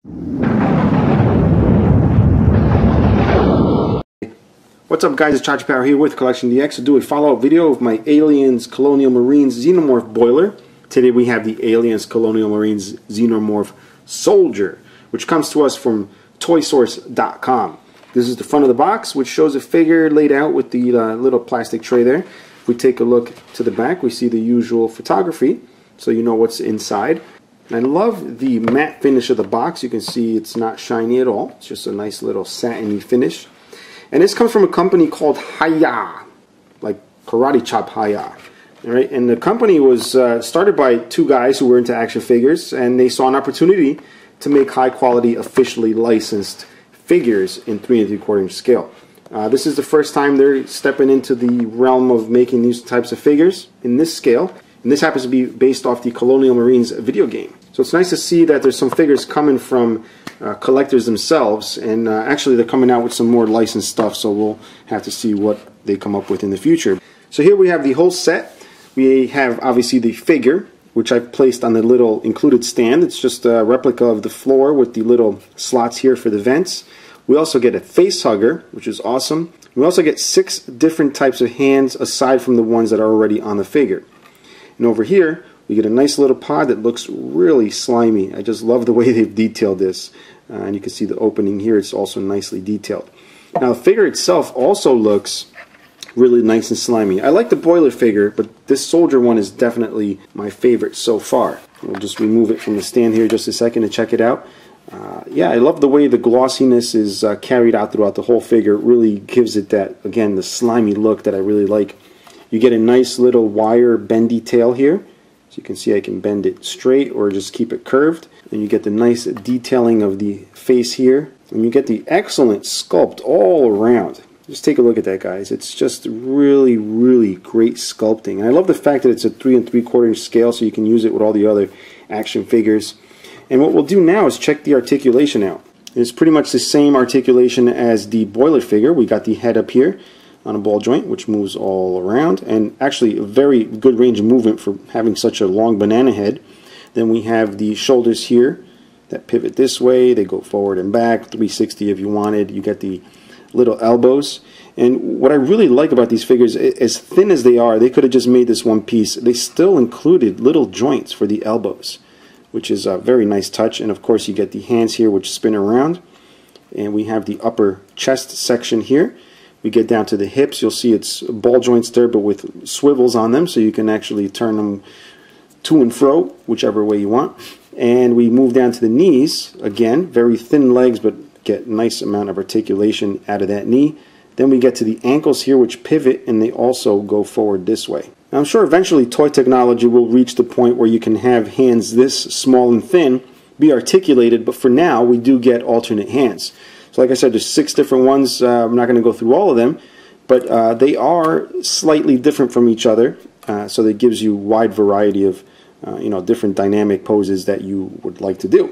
What's up guys, it's Chachi Power here with CollectionDX to do a follow-up video of my Aliens Colonial Marines Xenomorph boiler. Today we have the Aliens Colonial Marines Xenomorph Soldier, which comes to us from toysource.com. This is the front of the box, which shows a figure laid out with the little plastic tray there. If we take a look to the back, we see the usual photography, so you know what's inside. And I love the matte finish of the box. You can see it's not shiny at all. It's just a nice little satiny finish. And this comes from a company called Hiya, like karate chop Hiya. All right? And the company was started by two guys who were into action figures, and they saw an opportunity to make high quality, officially licensed figures in 3 3/4 inch scale. This is the first time they're stepping into the realm of making these types of figures in this scale. And this happens to be based off the Colonial Marines video game. So it's nice to see that there's some figures coming from collectors themselves, and actually they're coming out with some more licensed stuff, so we'll have to see what they come up with in the future. So here we have the whole set. We have obviously the figure, which I've placed on the little included stand. It's just a replica of the floor with the little slots here for the vents. We also get a face hugger, which is awesome. We also get 6 different types of hands aside from the ones that are already on the figure. And over here we get a nice little pod that looks really slimy. I just love the way they've detailed this. And you can see the opening here, it's also nicely detailed. Now the figure itself also looks really nice and slimy. I like the boiler figure, but this soldier one is definitely my favorite so far. We'll just remove it from the stand here just a second to check it out. Yeah, I love the way the glossiness is carried out throughout the whole figure. It really gives it that, again, the slimy look that I really like. You get a nice little wire bendy tail here. So you can see I can bend it straight or just keep it curved. And you get the nice detailing of the face here. And you get the excellent sculpt all around. Just take a look at that, guys. It's just really, really great sculpting. And I love the fact that it's a 3 3/4 inch scale, so you can use it with all the other action figures. And what we'll do now is check the articulation out. It's pretty much the same articulation as the boiler figure. We got the head up here on a ball joint, which moves all around, and actually a very good range of movement for having such a long banana head. Then we have the shoulders here that pivot this way. They go forward and back, 360 if you wanted. You get the little elbows. And what I really like about these figures, as thin as they are, they could have just made this one piece. They still included little joints for the elbows, which is a very nice touch. And of course you get the hands here which spin around. And we have the upper chest section here. We get down to the hips. You'll see it's ball joints there, but with swivels on them, so you can actually turn them to and fro, whichever way you want. And we move down to the knees. Again, very thin legs, but get a nice amount of articulation out of that knee. Then we get to the ankles here, which pivot, and they also go forward this way. Now, I'm sure eventually toy technology will reach the point where you can have hands this small and thin be articulated, but for now we do get alternate hands. So like I said, there's 6 different ones. I'm not going to go through all of them, but they are slightly different from each other, so that gives you a wide variety of different dynamic poses that you would like to do.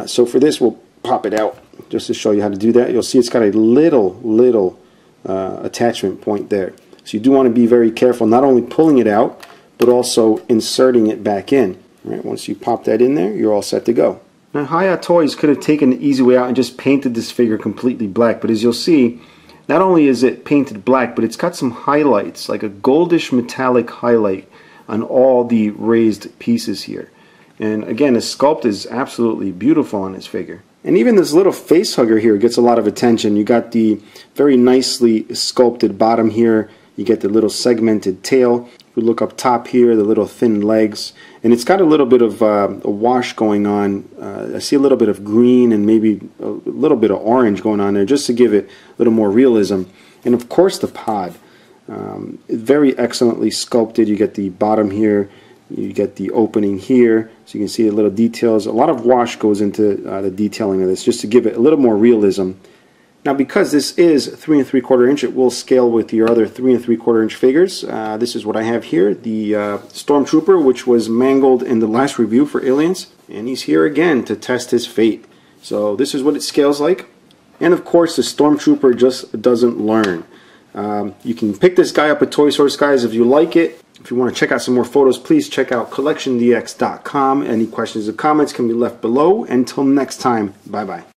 So for this, we'll pop it out just to show you how to do that. You'll see it's got a little attachment point there. So you do want to be very careful, not only pulling it out, but also inserting it back in. Right? Once you pop that in there, you're all set to go. Now, Hiya Toys could have taken the easy way out and just painted this figure completely black, but as you'll see, not only is it painted black, but it's got some highlights, like a goldish metallic highlight on all the raised pieces here. And again, the sculpt is absolutely beautiful on this figure. And even this little face hugger here gets a lot of attention. You got the very nicely sculpted bottom here. You get the little segmented tail. If we look up top here, the little thin legs. And it's got a little bit of a wash going on. I see a little bit of green and maybe a little bit of orange going on there just to give it a little more realism. And of course the pod. Very excellently sculpted. You get the bottom here. You get the opening here. So you can see the little details. A lot of wash goes into the detailing of this just to give it a little more realism. Now, because this is 3 3/4 inch, it will scale with your other 3 3/4 inch figures. This is what I have here, the Stormtrooper, which was mangled in the last review for Aliens, and he's here again to test his fate. So this is what it scales like. And of course, the Stormtrooper just doesn't learn. You can pick this guy up at Toy Source, guys, if you like it. If you want to check out some more photos, please check out CollectionDX.com. Any questions or comments can be left below. Until next time, bye-bye.